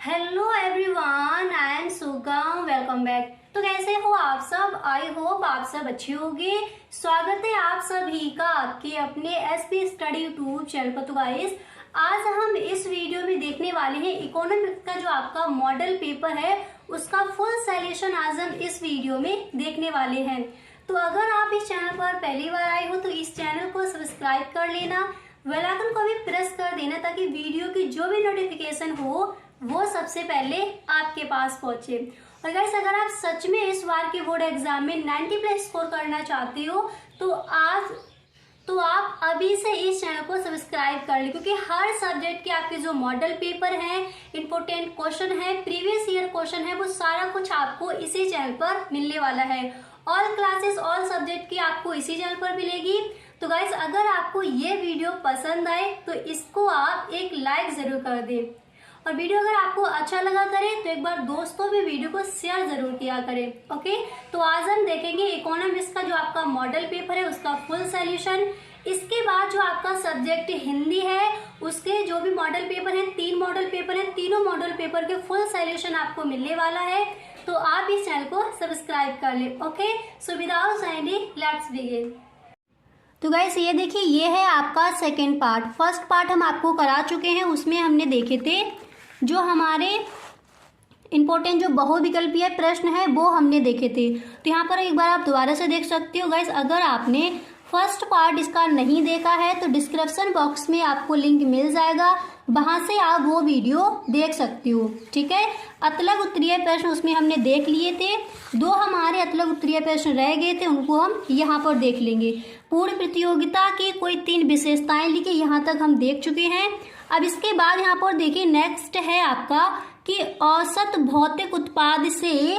Hello everyone, I am सुगम। Welcome back. तो कैसे हो आप सब? आई होप आप सब अच्छे होंगे। स्वागत है आप सभी का आपके अपने एसपी स्टडी यूट्यूब चैनल पर। तो गाइस, आज हम इस वीडियो में देखने वाले हैं इकोनॉमिक्स का जो आपका मॉडल पेपर है उसका फुल सॉल्यूशन आज हम इस वीडियो में देखने वाले हैं। तो अगर आप इस चैनल पर पहली बार आए हो तो इस चैनल को सब्सक्राइब कर लेना, बेल आइकन को भी प्रेस कर देना ताकि वीडियो की जो भी नोटिफिकेशन हो वो सबसे पहले आपके पास पहुंचे। और गाइस, अगर आप सच में इस बार के बोर्ड एग्जाम में 90 प्लस स्कोर करना चाहते हो तो आप अभी से इस चैनल को सब्सक्राइब कर ले, क्योंकि हर सब्जेक्ट के आपके जो मॉडल पेपर हैं, इंपोर्टेंट क्वेश्चन है, प्रीवियस ईयर क्वेश्चन है, वो सारा कुछ आपको इसी चैनल पर मिलने वाला है। ऑल क्लासेस ऑल सब्जेक्ट की आपको इसी चैनल पर मिलेगी। तो गाइस, अगर आपको ये वीडियो पसंद आए तो इसको आप एक लाइक जरूर कर दें, और वीडियो अगर आपको अच्छा लगा करे तो एक बार दोस्तों भी वीडियो को शेयर जरूर किया करें। ओके, तो आज हम देखेंगे इकोनॉमिक्स का जो आपका मॉडल पेपर है उसका फुल सॉल्यूशन। इसके बाद जो आपका सब्जेक्ट हिंदी है उसके जो भी मॉडल पेपर है, 3 मॉडल पेपर है, तीनों मॉडल पेपर के फुल सॉल्यूशन आपको मिलने वाला है। तो आप इस चैनल को सब्सक्राइब कर ले। Okay, so without any let's begin. तो गाइस, ये देखिए, ये है आपका सेकेंड पार्ट। फर्स्ट पार्ट हम आपको करा चुके हैं, उसमें हमने देखे थे जो हमारे इंपॉर्टेंट जो बहुविकल्पीय प्रश्न है वो हमने देखे थे। तो यहाँ पर एक बार आप दोबारा से देख सकते हो गाइस। अगर आपने फर्स्ट पार्ट इसका नहीं देखा है तो डिस्क्रिप्शन बॉक्स में आपको लिंक मिल जाएगा, वहां से आप वो वीडियो देख सकते हो। ठीक है, अतलग उत्तरीय प्रश्न उसमें हमने देख लिए थे। 2 हमारे अतलग उत्तरीय प्रश्न रह गए थे, उनको हम यहाँ पर देख लेंगे। पूर्ण प्रतियोगिता की कोई 3 विशेषताएं लिखी, यहाँ तक हम देख चुके हैं। अब इसके बाद यहाँ पर देखिए, नेक्स्ट है आपका कि औसत भौतिक उत्पाद से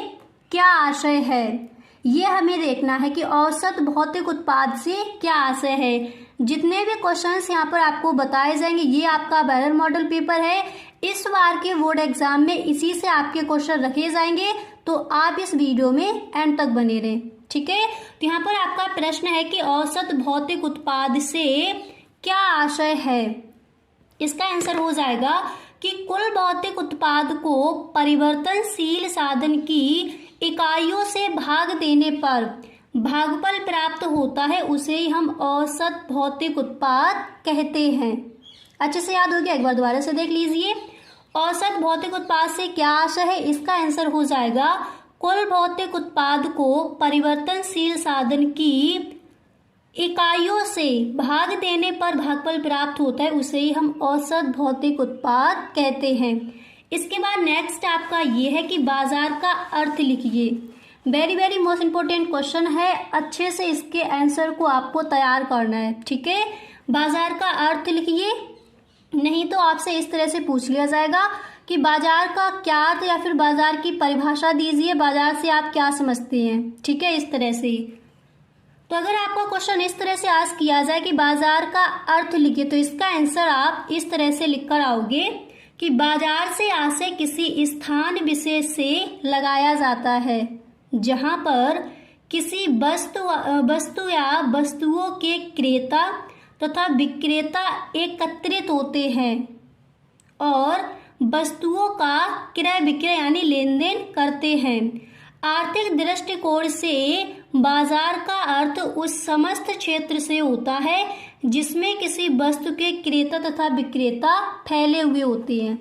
क्या आशय है। ये हमें देखना है कि औसत भौतिक उत्पाद से क्या आशय है। जितने भी क्वेश्चंस यहाँ पर आपको बताए जाएंगे ये आपका बैरर मॉडल पेपर है। इस बार के बोर्ड एग्जाम में इसी से आपके क्वेश्चन रखे जाएंगे, तो आप इस वीडियो में एंड तक बने रहें। ठीक है, तो यहाँ पर आपका प्रश्न है कि औसत भौतिक उत्पाद से क्या आशय है। इसका आंसर हो जाएगा कि कुल भौतिक उत्पाद को परिवर्तनशील साधन की इकाइयों से भाग देने पर भागफल प्राप्त होता है, उसे ही हम औसत भौतिक उत्पाद कहते हैं। अच्छे से याद हो गया? एक बार दोबारा से देख लीजिए। औसत भौतिक उत्पाद से क्या आशय है, इसका आंसर हो जाएगा कुल भौतिक उत्पाद को परिवर्तनशील साधन की इकाइयों से भाग देने पर भागफल प्राप्त होता है, उसे ही हम औसत भौतिक उत्पाद कहते हैं। इसके बाद नेक्स्ट आपका ये है कि बाजार का अर्थ लिखिए। Very very most important question है, अच्छे से इसके आंसर को आपको तैयार करना है। ठीक है, बाजार का अर्थ लिखिए, नहीं तो आपसे इस तरह से पूछ लिया जाएगा कि बाजार का क्या अर्थ, या फिर बाजार की परिभाषा दीजिए, बाजार से आप क्या समझते हैं। ठीक है, इस तरह से। तो अगर आपका क्वेश्चन इस तरह से आस्क किया जाए कि बाजार का अर्थ लिखिए, तो इसका आंसर आप इस तरह से लिखकर आओगे कि बाजार से आशय किसी स्थान विशेष से लगाया जाता है जहां पर किसी वस्तु या वस्तुओं के क्रेता तथा विक्रेता एकत्रित होते हैं और वस्तुओं का क्रय विक्रय यानी लेन देन करते हैं। आर्थिक दृष्टिकोण से बाजार का अर्थ उस समस्त क्षेत्र से होता है जिसमें किसी वस्तु के क्रेता तथा विक्रेता फैले हुए होते हैं।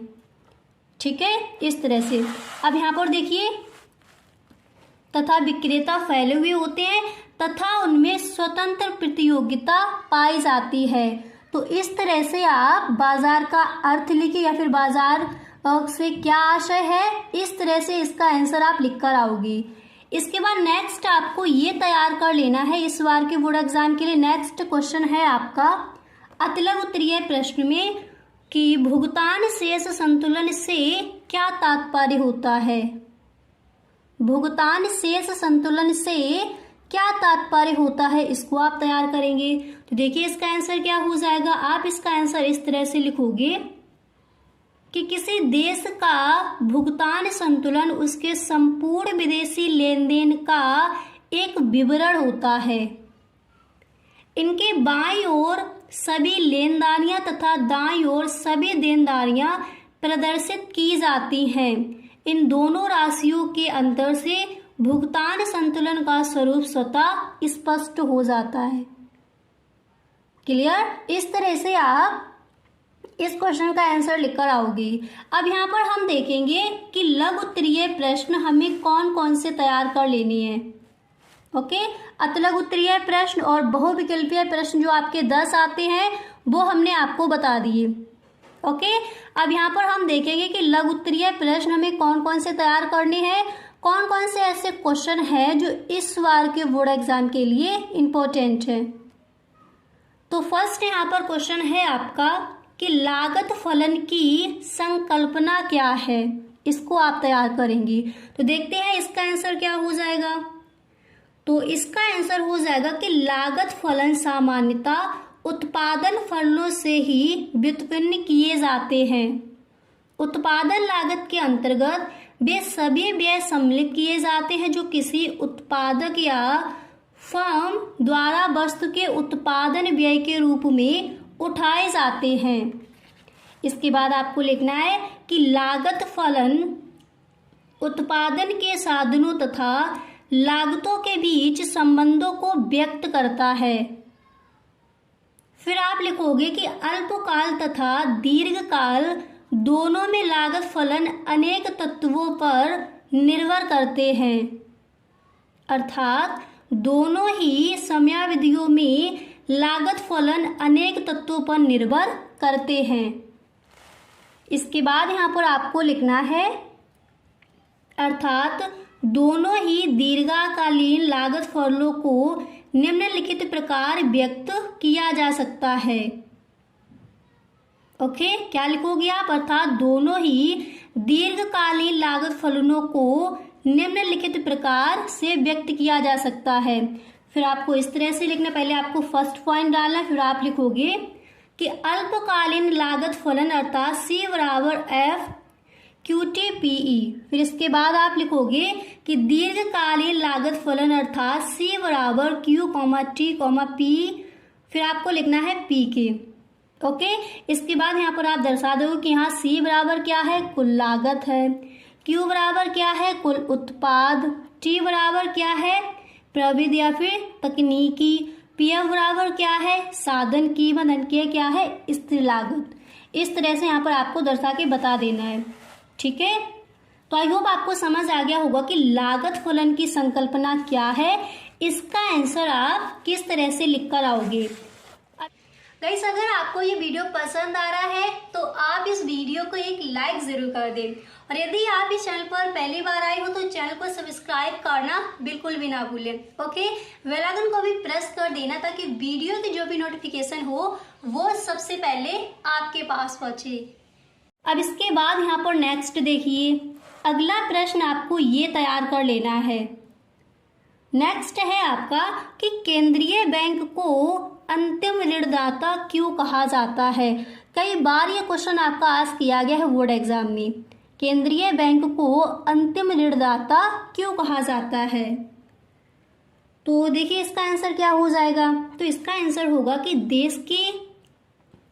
ठीक है, इस तरह से। अब यहाँ पर देखिए, तथा विक्रेता फैले हुए होते हैं तथा उनमें स्वतंत्र प्रतियोगिता पाई जाती है। तो इस तरह से आप बाजार का अर्थ लिखिए, या फिर बाजार से क्या आशय है, इस तरह से इसका आंसर आप लिख कर आओगी। इसके बाद नेक्स्ट आपको ये तैयार कर लेना है इस बार के बोर्ड एग्जाम के लिए। नेक्स्ट क्वेश्चन है आपका अतलग उत्तरीय प्रश्न में कि भुगतान शेष संतुलन से क्या तात्पर्य होता है। भुगतान शेष संतुलन से क्या तात्पर्य होता है, इसको आप तैयार करेंगे। तो देखिए, इसका आंसर क्या हो जाएगा। आप इसका आंसर इस तरह से लिखोगे कि किसी देश का भुगतान संतुलन उसके संपूर्ण विदेशी लेन देन का एक विवरण होता है। इनके बाईं ओर सभी लेनदारियां तथा दाईं ओर सभी देनदारियां प्रदर्शित की जाती हैं। इन दोनों राशियों के अंतर से भुगतान संतुलन का स्वरूप स्वतः स्पष्ट हो जाता है। क्लियर? इस तरह से आप इस क्वेश्चन का आंसर लिखकर आओगे। अब यहाँ पर हम देखेंगे कि लघु उत्तरीय प्रश्न हमें कौन कौन से तैयार कर लेनी है। ओके, अतलघु उत्तरीय प्रश्न और बहुविकल्पीय प्रश्न जो आपके 10 आते हैं वो हमने आपको बता दिए। ओके, अब यहाँ पर हम देखेंगे कि लघु उत्तरीय प्रश्न हमें कौन कौन से तैयार करने हैं, कौन कौन से ऐसे क्वेश्चन हैं जो इस बार के बोर्ड एग्जाम के लिए इम्पोर्टेंट है। तो फर्स्ट यहाँ पर क्वेश्चन है आपका कि लागत फलन की संकल्पना क्या है, इसको आप तैयार करेंगे। तो देखते हैं इसका आंसर क्या हो जाएगा। तो इसका आंसर हो जाएगा कि लागत फलन सामान्यतः उत्पादन फलनों से ही व्युत्पन्न किए जाते हैं। उत्पादन लागत के अंतर्गत वे सभी व्यय सम्मिलित किए जाते हैं जो किसी उत्पादक या फर्म द्वारा वस्तु के उत्पादन व्यय के रूप में उठाए जाते हैं। इसके बाद आपको लिखना है कि लागत फलन उत्पादन के साधनों तथा लागतों के बीच संबंधों को व्यक्त करता है। फिर आप लिखोगे कि अल्पकाल तथा दीर्घकाल दोनों में लागत फलन अनेक तत्वों पर निर्भर करते हैं, अर्थात दोनों ही समयावधियों में लागत फलन अनेक तत्वों पर निर्भर करते हैं। इसके बाद यहाँ पर आपको लिखना है अर्थात दोनों ही दीर्घकालीन लागत फलनों को निम्नलिखित प्रकार व्यक्त किया जा सकता है। ओके, क्या लिखोगे आप? अर्थात दोनों ही दीर्घकालीन लागत फलनों को निम्नलिखित प्रकार से व्यक्त किया जा सकता है। फिर आपको इस तरह से लिखना, पहले आपको फर्स्ट पॉइंट डालना, फिर आप लिखोगे कि अल्पकालीन लागत फलन अर्थात C बराबर F QTPE। फिर इसके बाद आप लिखोगे कि दीर्घकालीन लागत फलन अर्थात C बराबर Q T P, फिर आपको लिखना है PK। ओके, इसके बाद यहाँ पर आप दर्शा दो कि यहाँ C बराबर क्या है, कुल लागत है, Q बराबर क्या है, कुल उत्पाद, T बराबर क्या है, प्रविधि या फिर तकनीकी, PF बराबर क्या है, साधन, कीमत, अंकीय क्या है, स्थिर लागत। इस तरह से यहाँ पर आपको दर्शा के बता देना है। ठीक है, तो आई होप आपको समझ आ गया होगा कि लागत फलन की संकल्पना क्या है, इसका आंसर आप किस तरह से लिख कर आओगे। गाइस, अगर आपको ये वीडियो पसंद आ रहा है तो आप इस वीडियो को एक लाइक जरूर कर दें, और यदि आप इस चैनल पर पहली बार आए हो तो चैनल को सब्सक्राइब करना बिल्कुल भी ना भूलें। ओके, बेल आइकन को भी प्रेस कर देना ताकि वीडियो की जो भी नोटिफिकेशन हो वो सबसे पहले आपके पास पहुंचे। अब इसके बाद यहाँ पर नेक्स्ट देखिए, अगला प्रश्न आपको ये तैयार कर लेना है। नेक्स्ट है आपका कि केंद्रीय बैंक को अंतिम ऋणदाता क्यों कहा जाता है। कई बार ये क्वेश्चन आपका आस्क किया गया है बोर्ड एग्जाम में, केंद्रीय बैंक को अंतिम ऋणदाता क्यों कहा जाता है। तो देखिए इसका आंसर क्या हो जाएगा। तो इसका आंसर होगा कि देश के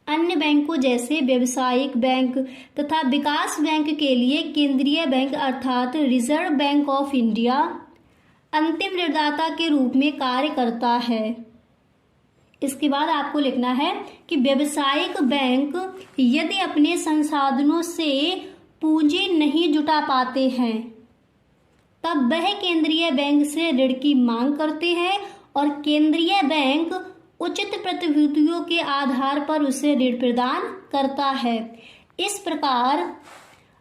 अन्य बैंकों जैसे व्यावसायिक बैंक तथा विकास बैंक के लिए केंद्रीय बैंक अर्थात रिजर्व बैंक ऑफ इंडिया अंतिम ऋणदाता के रूप में कार्य करता है। इसके बाद आपको लिखना है कि व्यावसायिक बैंक यदि अपने संसाधनों से पूंजी नहीं जुटा पाते हैं तब वह केंद्रीय बैंक से ऋण की मांग करते हैं और केंद्रीय बैंक उचित प्रतिभूतियों के आधार पर उसे ऋण प्रदान करता है। इस प्रकार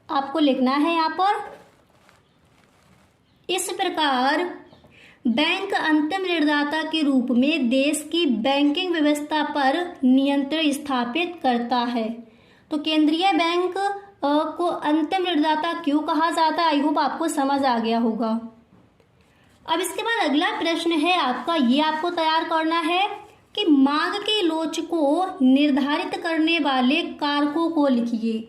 आपको लिखना है यहाँ पर, इस प्रकार बैंक अंतिम ऋणदाता के रूप में देश की बैंकिंग व्यवस्था पर नियंत्रण स्थापित करता है। तो केंद्रीय बैंक को अंतिम ऋणदाता क्यों कहा जाता है, आई होप आपको समझ आ गया होगा। अब इसके बाद अगला प्रश्न है आपका, ये आपको तैयार करना है कि मांग के लोच को निर्धारित करने वाले कारकों को लिखिए।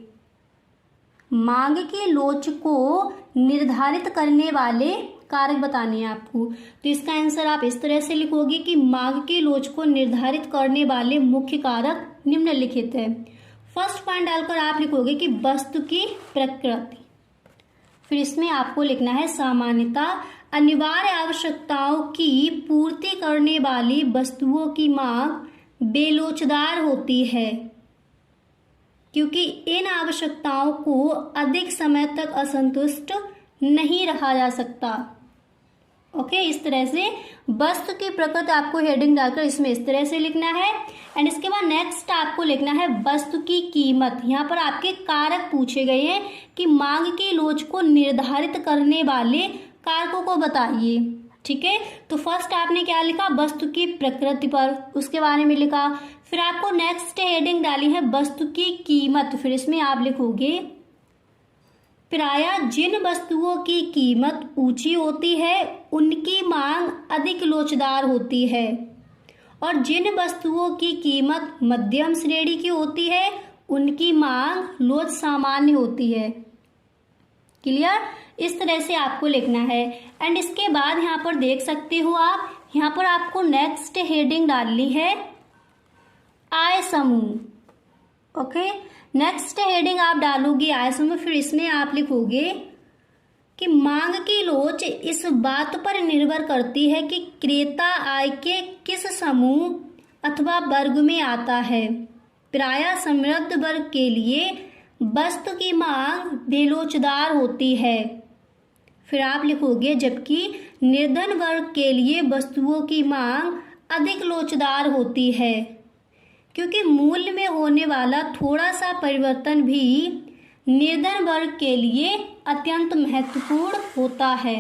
मांग के लोच को निर्धारित करने वाले कारक बताने हैं आपको। तो इसका आंसर आप इस तरह से लिखोगे कि मांग के लोच को निर्धारित करने वाले मुख्य कारक निम्नलिखित है। फर्स्ट पॉइंट डालकर आप लिखोगे कि वस्तु की प्रकृति। फिर इसमें आपको लिखना है सामान्यता अनिवार्य आवश्यकताओं की पूर्ति करने वाली वस्तुओं की मांग बेलोचदार होती है, क्योंकि इन आवश्यकताओं को अधिक समय तक असंतुष्ट नहीं रखा जा सकता। ओके, इस तरह से वस्तु की प्रकृति आपको हेडिंग डालकर इसमें इस तरह से लिखना है। एंड इसके बाद नेक्स्ट आपको लिखना है वस्तु की कीमत। यहाँ पर आपके कारक पूछे गए हैं कि मांग की लोच को निर्धारित करने वाले कारकों को बताइए। ठीक है, तो फर्स्ट आपने क्या लिखा, वस्तु की प्रकृति पर उसके बारे में लिखा। फिर आपको नेक्स्ट हेडिंग डाली है वस्तु की कीमत। फिर इसमें आप लिखोगे प्रायः जिन वस्तुओं की कीमत ऊंची होती है उनकी मांग अधिक लोचदार होती है, और जिन वस्तुओं की कीमत मध्यम श्रेणी की होती है उनकी मांग लोच सामान्य होती है। क्लियर, इस तरह से आपको लिखना है। एंड इसके बाद यहाँ पर देख सकते हो आप, यहाँ पर आपको नेक्स्ट हेडिंग डालनी है आय समूह। ओके, नेक्स्ट हेडिंग आप डालोगे आय समूह। फिर इसमें आप लिखोगे कि मांग की लोच इस बात पर निर्भर करती है कि क्रेता आय के किस समूह अथवा वर्ग में आता है। प्रायः समृद्ध वर्ग के लिए वस्तु की मांग बेलोचदार होती है। फिर आप लिखोगे जबकि निर्धन वर्ग के लिए वस्तुओं की मांग अधिक लोचदार होती है, क्योंकि मूल्य में होने वाला थोड़ा सा परिवर्तन भी निर्धन वर्ग के लिए अत्यंत महत्वपूर्ण होता है।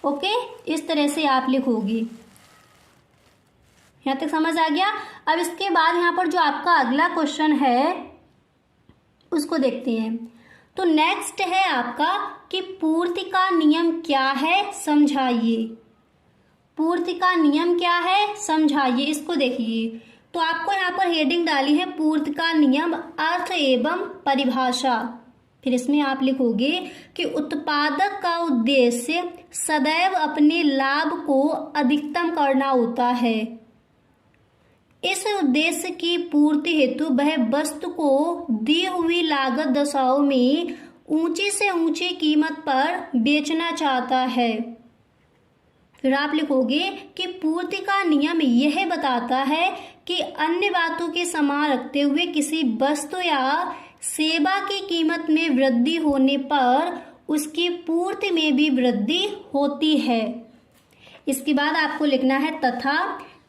ओके, इस तरह से आप लिखोगे। यहाँ तक समझ आ गया। अब इसके बाद यहाँ पर जो आपका अगला क्वेश्चन है उसको देखते हैं। तो नेक्स्ट है आपका कि पूर्ति का नियम क्या है समझाइए। पूर्ति का नियम क्या है समझाइए, इसको देखिए। तो आपको यहाँ पर हेडिंग डाली है पूर्ति का नियम अर्थ एवं परिभाषा। फिर इसमें आप लिखोगे कि उत्पादक का उद्देश्य सदैव अपने लाभ को अधिकतम करना होता है। इस उद्देश्य की पूर्ति हेतु वह वस्तु को दी हुई लागत दशाओं में ऊंची से ऊंची कीमत पर बेचना चाहता है। फिर आप लिखोगे कि पूर्ति का नियम यह बताता है कि अन्य बातों के समान रखते हुए किसी वस्तु या सेवा की कीमत में वृद्धि होने पर उसकी पूर्ति में भी वृद्धि होती है। इसके बाद आपको लिखना है तथा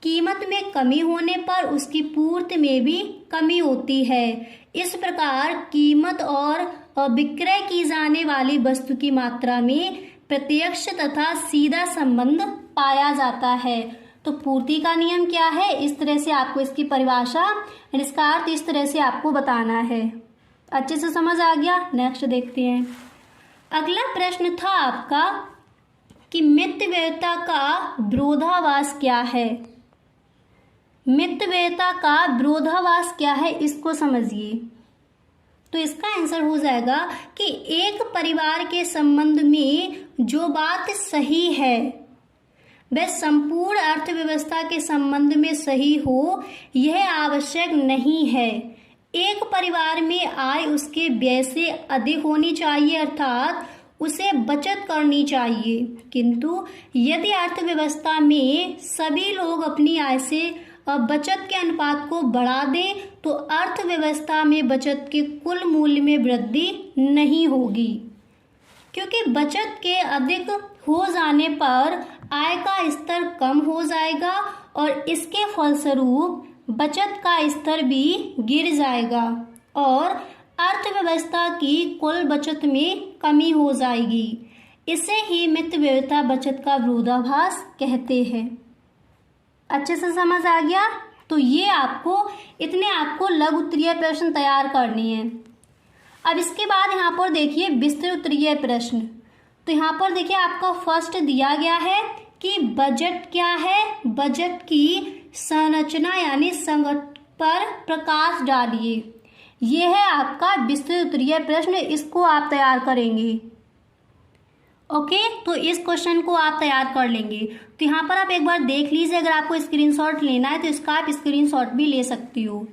कीमत में कमी होने पर उसकी पूर्ति में भी कमी होती है। इस प्रकार कीमत और विक्रय की जाने वाली वस्तु की मात्रा में प्रत्यक्ष तथा सीधा संबंध पाया जाता है। तो पूर्ति का नियम क्या है, इस तरह से आपको इसकी परिभाषा, इसका अर्थ इस तरह से आपको बताना है। अच्छे से समझ आ गया। नेक्स्ट देखते हैं। अगला प्रश्न था आपका कि मितव्ययिता का विरोधाभास क्या है। मितव्ययिता का विरोधाभास क्या है, इसको समझिए। तो इसका आंसर हो जाएगा कि एक परिवार के संबंध में जो बात सही है वह संपूर्ण अर्थव्यवस्था के संबंध में सही हो, यह आवश्यक नहीं है। एक परिवार में आय उसके व्यय से अधिक होनी चाहिए, अर्थात उसे बचत करनी चाहिए। किंतु यदि अर्थव्यवस्था में सभी लोग अपनी आय से बचत के अनुपात को बढ़ा दें तो अर्थव्यवस्था में बचत के कुल मूल्य में वृद्धि नहीं होगी, क्योंकि बचत के अधिक हो जाने पर आय का स्तर कम हो जाएगा और इसके फलस्वरूप बचत का स्तर भी गिर जाएगा और अर्थव्यवस्था की कुल बचत में कमी हो जाएगी। इसे ही मितव्ययिता बचत का विरोधाभास कहते हैं। अच्छे से समझ आ गया। तो ये आपको लघु उत्तरीय प्रश्न तैयार करनी है। अब इसके बाद यहाँ पर देखिए विस्तृत उत्तरीय प्रश्न। तो यहाँ पर देखिए आपका फर्स्ट दिया गया है कि बजट क्या है, बजट की संरचना यानी संगठन पर प्रकाश डालिए। यह है आपका विस्तृत उत्तरीय प्रश्न, इसको आप तैयार करेंगे। ओके, तो इस क्वेश्चन को आप तैयार कर लेंगे। तो यहाँ पर आप एक बार देख लीजिए, अगर आपको स्क्रीनशॉट लेना है तो इसका आप स्क्रीनशॉट भी ले सकती हो।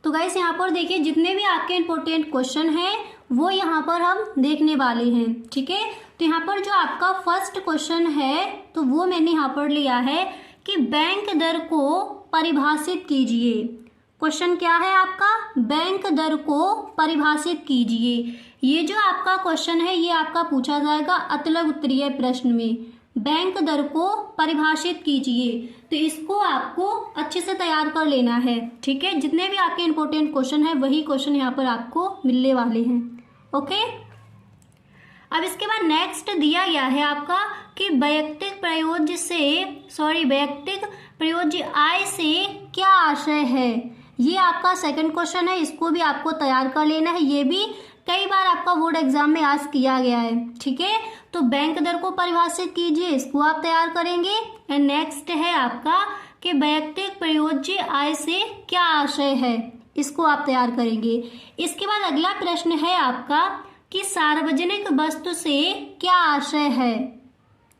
तो गाइस यहाँ पर देखिए जितने भी आपके इंपॉर्टेंट क्वेश्चन हैं वो यहाँ पर हम देखने वाले हैं, ठीक है। तो यहाँ पर जो आपका फर्स्ट क्वेश्चन है तो वो मैंने यहाँ पर लिया है कि बैंक दर को परिभाषित कीजिए। क्वेश्चन क्या है आपका, बैंक दर को परिभाषित कीजिए। ये जो आपका क्वेश्चन है ये आपका पूछा जाएगा अतलग उत्तरीय प्रश्न में, बैंक दर को परिभाषित कीजिए। तो इसको आपको अच्छे से तैयार कर लेना है, ठीक है। जितने भी आपके इंपॉर्टेंट क्वेश्चन है वही क्वेश्चन यहाँ पर आपको मिलने वाले हैं, ओके। अब इसके बाद नेक्स्ट दिया गया है आपका कि वैयक्तिक प्रयोज्य आय से क्या आशय है। ये आपका सेकंड क्वेश्चन है, इसको भी आपको तैयार कर लेना है। ये भी कई बार आपका बोर्ड एग्जाम में आज किया गया है, ठीक है। तो बैंक दर को परिभाषित कीजिए, इसको आप तैयार करेंगे। एंड नेक्स्ट है आपका कि वैयक्तिक प्रयोज्य आय से क्या आशय है, इसको आप तैयार करेंगे। इसके बाद अगला प्रश्न है आपका कि सार्वजनिक वस्तु से क्या आशय है।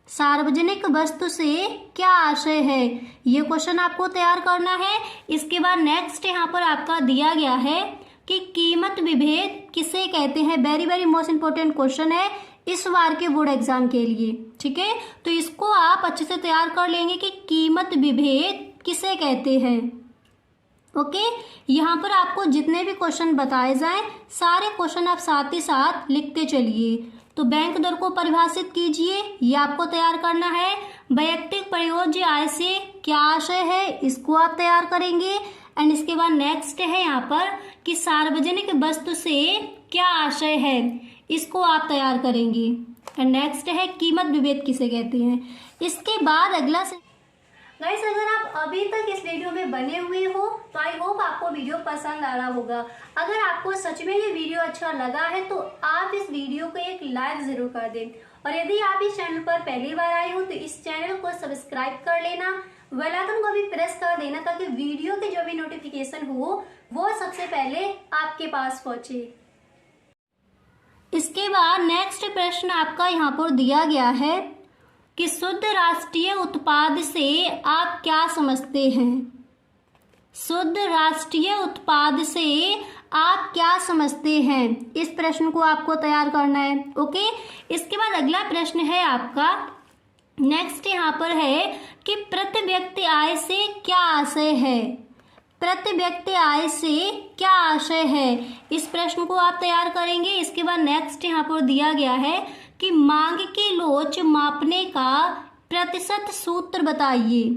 सार्वजनिक वस्तु से क्या आशय है, ये क्वेश्चन आपको तैयार करना है। इसके बाद नेक्स्ट यहाँ पर आपका दिया गया है कि कीमत विभेद किसे कहते हैं। Very very most important question है इस बार के बोर्ड एग्जाम के लिए, ठीक है। तो इसको आप अच्छे से तैयार कर लेंगे कि कीमत विभेद किसे कहते हैं, ओके। यहाँ पर आपको जितने भी क्वेश्चन बताए जाएं सारे क्वेश्चन आप साथ ही साथ लिखते चलिए। तो बैंक दर को परिभाषित कीजिए, ये आपको तैयार करना है। वैयक्तिक प्रयोज्य आय से क्या आशय है, इसको आप तैयार करेंगे। एंड इसके बाद नेक्स्ट है यहाँ पर कि सार्वजनिक वस्तु से क्या आशय है, इसको आप तैयार करेंगे। एंड नेक्स्ट है कीमत विभेद किसे कहते हैं। इसके बाद अगला गाइस, अगर आप अभी तक इस वीडियो में बने हुए हो तो आई होप आपको वीडियो पसंद आ रहा होगा। अगर आपको सच में ये वीडियो अच्छा लगा है तो आप इस वीडियो को एक लाइक जरूर कर दें। और यदि आप इस चैनल पर पहली बार आए हो तो इस चैनल को सब्सक्राइब कर लेना, बेल आइकन को भी प्रेस कर देना ताकि वीडियो के जो भी नोटिफिकेशन हो वो सबसे पहले आपके पास पहुंचे। इसके बाद नेक्स्ट प्रश्न आपका यहाँ पर दिया गया है कि शुद्ध राष्ट्रीय उत्पाद से आप क्या समझते हैं। शुद्ध राष्ट्रीय उत्पाद से आप क्या समझते हैं, इस प्रश्न को आपको तैयार करना है, ओके। इसके बाद अगला प्रश्न है आपका नेक्स्ट यहाँ पर है कि प्रति व्यक्ति आय से क्या आशय है। प्रति व्यक्ति आय से क्या आशय है, इस प्रश्न को आप तैयार करेंगे। इसके बाद नेक्स्ट यहाँ पर दिया गया है कि मांग की लोच मापने का प्रतिशत सूत्र बताइए।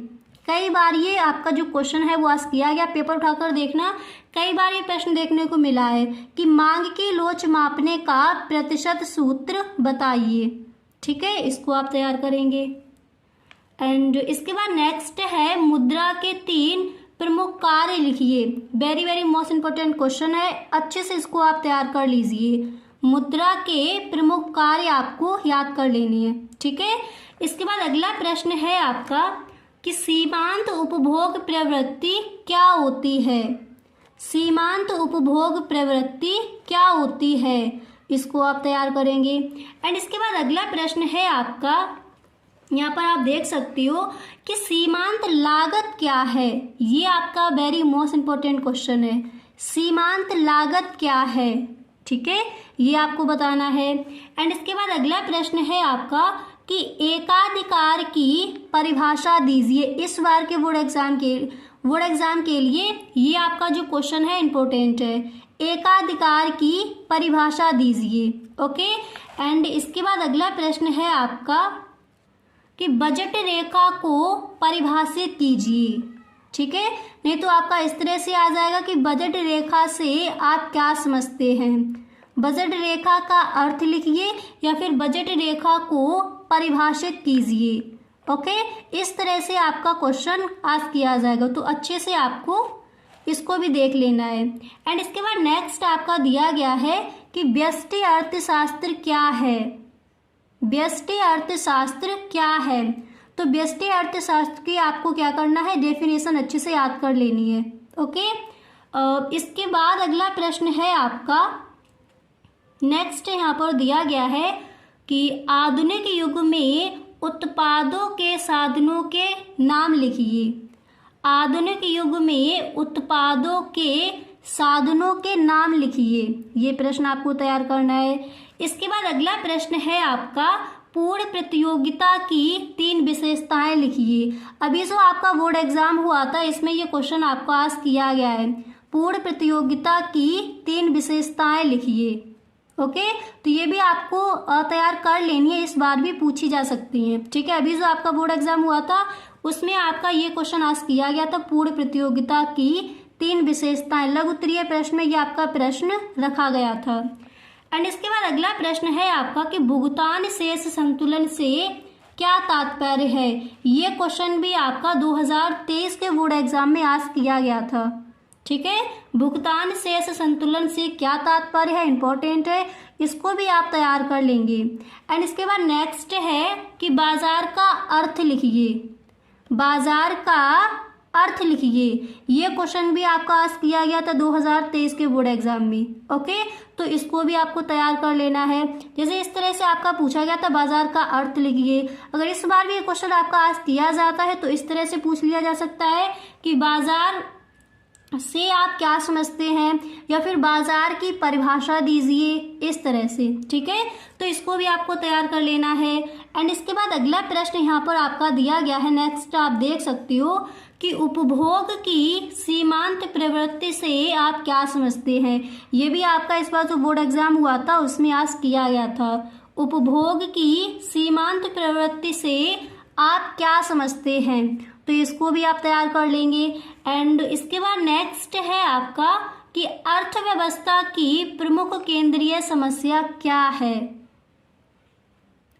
कई बार ये आपका जो क्वेश्चन है वो आज किया गया, पेपर उठाकर देखना। कई बार ये प्रश्न देखने को मिला है कि मांग की लोच मापने का प्रतिशत सूत्र बताइए, ठीक है। इसको आप तैयार करेंगे। एंड इसके बाद नेक्स्ट है मुद्रा के 3 प्रमुख कार्य लिखिए। Very very most important question है, अच्छे से इसको आप तैयार कर लीजिए। मुद्रा के प्रमुख कार्य आपको याद कर लेनी है, ठीक है। इसके बाद अगला प्रश्न है आपका कि सीमांत उपभोग प्रवृत्ति क्या होती है। सीमांत उपभोग प्रवृत्ति क्या होती है, इसको आप तैयार करेंगे। एंड इसके बाद अगला प्रश्न है आपका, यहाँ पर आप देख सकती हो कि सीमांत लागत क्या है। ये आपका वेरी मोस्ट इंपोर्टेंट क्वेश्चन है, सीमांत लागत क्या है, ठीक है, ये आपको बताना है। एंड इसके बाद अगला प्रश्न है आपका कि एकाधिकार की परिभाषा दीजिए। इस बार के बोर्ड एग्जाम के लिए ये आपका जो क्वेश्चन है इंपॉर्टेंट है, एकाधिकार की परिभाषा दीजिए, ओके। एंड इसके बाद अगला प्रश्न है आपका कि बजट रेखा को परिभाषित कीजिए, ठीक है। नहीं तो आपका इस तरह से आ जाएगा कि बजट रेखा से आप क्या समझते हैं। बजट रेखा का अर्थ लिखिए या फिर बजट रेखा को परिभाषित कीजिए, ओके। इस तरह से आपका क्वेश्चन आज किया जाएगा, तो अच्छे से आपको इसको भी देख लेना है। एंड इसके बाद नेक्स्ट आपका दिया गया है कि व्यष्टि अर्थशास्त्र क्या है। व्यष्टि अर्थशास्त्र क्या है, तो व्यष्टि अर्थशास्त्र की आपको क्या करना है, डेफिनेशन अच्छे से याद कर लेनी है, ओके। इसके बाद अगला प्रश्न है आपका नेक्स्ट यहाँ पर दिया गया है कि आधुनिक युग में उत्पादों के साधनों के नाम लिखिए। आधुनिक युग में उत्पादों के साधनों के नाम लिखिए। ये प्रश्न आपको तैयार करना है। इसके बाद अगला प्रश्न है आपका पूर्ण प्रतियोगिता की 3 विशेषताएं लिखिए। अभी जो आपका बोर्ड एग्जाम हुआ था इसमें ये क्वेश्चन आपको आज किया गया है। पूर्ण प्रतियोगिता की 3 विशेषताएं लिखिए। ओके, तो ये भी आपको तैयार कर लेनी है, इस बार भी पूछी जा सकती है। ठीक है, अभी जो आपका बोर्ड एग्जाम हुआ था उसमें आपका ये क्वेश्चन आज किया गया था, पूर्ण प्रतियोगिता की 3 विशेषताएं। लघु उत्तरीय प्रश्न में ये आपका प्रश्न रखा गया था। एंड इसके बाद अगला प्रश्न है आपका कि भुगतान शेष संतुलन से क्या तात्पर्य है। ये क्वेश्चन भी आपका 2023 के बोर्ड एग्जाम में आज किया गया था। ठीक है, भुगतान शेष संतुलन से क्या तात्पर्य है, इंपॉर्टेंट है, इसको भी आप तैयार कर लेंगे। एंड इसके बाद नेक्स्ट है कि बाजार का अर्थ लिखिए। बाजार का अर्थ लिखिए। ये क्वेश्चन भी आपका आज किया गया था 2023 के बोर्ड एग्जाम में। ओके, तो इसको भी आपको तैयार कर लेना है। जैसे इस तरह से आपका पूछा गया था बाजार का अर्थ लिखिए। अगर इस बार भी ये क्वेश्चन आपका आज किया जाता है तो इस तरह से पूछ लिया जा सकता है कि बाजार से आप क्या समझते हैं, या फिर बाजार की परिभाषा दीजिए, इस तरह से। ठीक है, तो इसको भी आपको तैयार कर लेना है। एंड इसके बाद अगला प्रश्न यहाँ पर आपका दिया गया है, नेक्स्ट आप देख सकते हो कि उपभोग की सीमांत प्रवृत्ति से आप क्या समझते हैं। ये भी आपका इस बार जो बोर्ड एग्जाम हुआ था उसमें आज किया गया था। उपभोग की सीमांत प्रवृत्ति से आप क्या समझते हैं, तो इसको भी आप तैयार कर लेंगे। एंड इसके बाद नेक्स्ट है आपका कि अर्थव्यवस्था की प्रमुख केंद्रीय समस्या क्या है।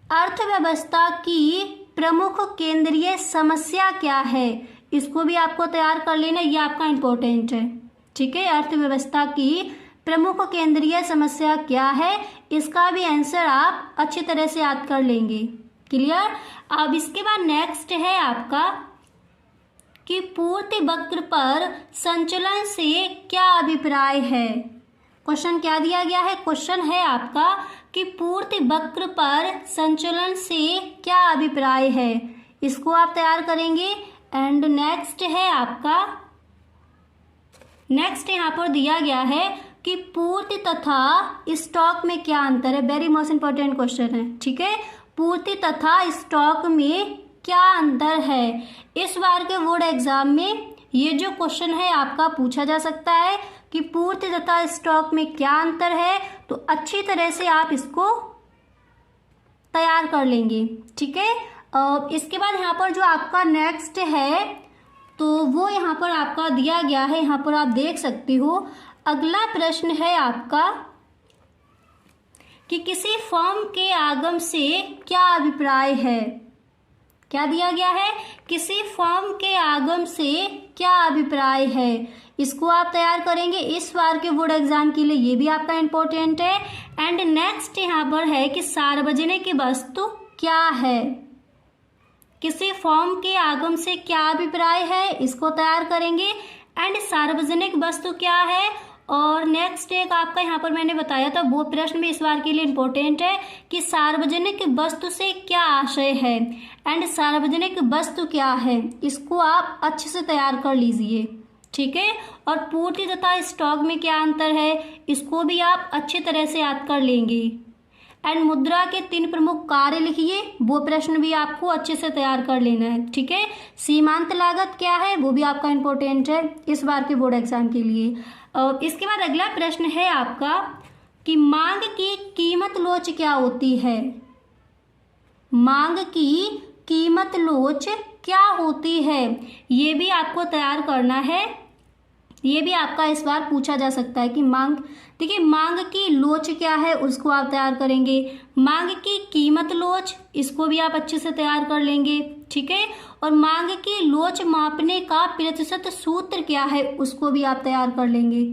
अर्थव्यवस्था की प्रमुख केंद्रीय समस्या क्या है, इसको भी आपको तैयार कर लेना, ये आपका इंपॉर्टेंट है। ठीक है, अर्थव्यवस्था की प्रमुख केंद्रीय समस्या क्या है, इसका भी आंसर आप अच्छी तरह से याद कर लेंगे। क्लियर। अब इसके बाद नेक्स्ट है आपका कि पूर्ति वक्र पर संचलन से क्या अभिप्राय है। क्वेश्चन क्या दिया गया है, क्वेश्चन है आपका कि पूर्ति वक्र पर संचलन से क्या अभिप्राय है, इसको आप तैयार करेंगे। एंड नेक्स्ट है आपका, नेक्स्ट यहाँ पर दिया गया है कि पूर्ति तथा स्टॉक में क्या अंतर है। वेरी मोस्ट इंपॉर्टेंट क्वेश्चन है। ठीक है, पूर्ति तथा स्टॉक में क्या अंतर है। इस बार के बोर्ड एग्जाम में ये जो क्वेश्चन है आपका पूछा जा सकता है कि पूर्ति तथा स्टॉक में क्या अंतर है, तो अच्छी तरह से आप इसको तैयार कर लेंगे। ठीक है, इसके बाद यहाँ पर जो आपका नेक्स्ट है तो वो यहाँ पर आपका दिया गया है, यहाँ पर आप देख सकते हो। अगला प्रश्न है आपका कि किसी फॉर्म के आगम से क्या अभिप्राय है। क्या दिया गया है, किसी फॉर्म के आगम से क्या अभिप्राय है, इसको आप तैयार करेंगे। इस बार के बोर्ड एग्जाम के लिए ये भी आपका इंपॉर्टेंट है। एंड नेक्स्ट यहाँ पर है कि सार्वजनिक वस्तु क्या है। किसी फॉर्म के आगम से क्या अभिप्राय है, इसको तैयार करेंगे। एंड सार्वजनिक वस्तु क्या है, और नेक्स्ट एक आपका यहाँ पर मैंने बताया था वो प्रश्न भी इस बार के लिए इंपॉर्टेंट है कि सार्वजनिक वस्तु से क्या आशय है। एंड सार्वजनिक वस्तु क्या है, इसको आप अच्छे से तैयार कर लीजिए। ठीक है, और पूर्ति तथा स्टॉक में क्या अंतर है, इसको भी आप अच्छी तरह से याद कर लेंगे। एंड मुद्रा के 3 प्रमुख कार्य लिखिए, वो प्रश्न भी आपको अच्छे से तैयार कर लेना है। ठीक है, सीमांत लागत क्या है, वो भी आपका इंपॉर्टेंट है इस बार के बोर्ड एग्जाम के लिए। इसके बाद अगला प्रश्न है आपका कि मांग की कीमत लोच क्या होती है। मांग की कीमत लोच क्या होती है, ये भी आपको तैयार करना है। ये भी आपका इस बार पूछा जा सकता है कि मांग, देखिए मांग की लोच क्या है उसको आप तैयार करेंगे। मांग की कीमत लोच, इसको भी आप अच्छे से तैयार कर लेंगे। ठीक है, और मांग की लोच मापने का प्रतिशत सूत्र क्या है, उसको भी आप तैयार कर लेंगे।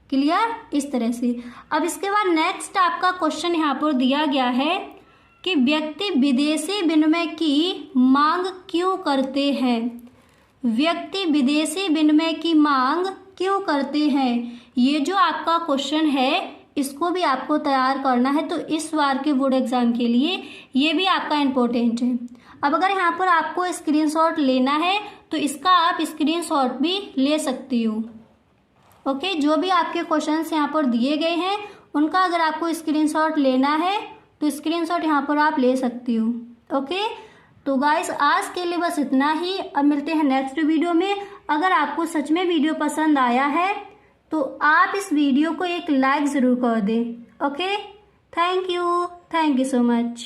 क्लियर, इस तरह से। अब इसके बाद नेक्स्ट आपका क्वेश्चन यहाँ पर दिया गया है कि व्यक्ति विदेशी विनिमय की मांग क्यों करते हैं। व्यक्ति विदेशी विनिमय की मांग क्यों करते हैं, ये जो आपका क्वेश्चन है इसको भी आपको तैयार करना है। तो इस बार के बोर्ड एग्जाम के लिए ये भी आपका इम्पोर्टेंट है। अब अगर यहाँ पर आपको स्क्रीनशॉट लेना है तो इसका आप स्क्रीनशॉट भी ले सकती हो। ओके, जो भी आपके क्वेश्चंस यहाँ पर दिए गए हैं उनका अगर आपको स्क्रीनशॉट लेना है तो स्क्रीनशॉट यहाँ पर आप ले सकती हो। ओके, तो गाइस आज के लिए बस इतना ही। अब मिलते हैं नेक्स्ट वीडियो में। अगर आपको सच में वीडियो पसंद आया है तो आप इस वीडियो को एक लाइक ज़रूर कर दें। Okay, thank you so much.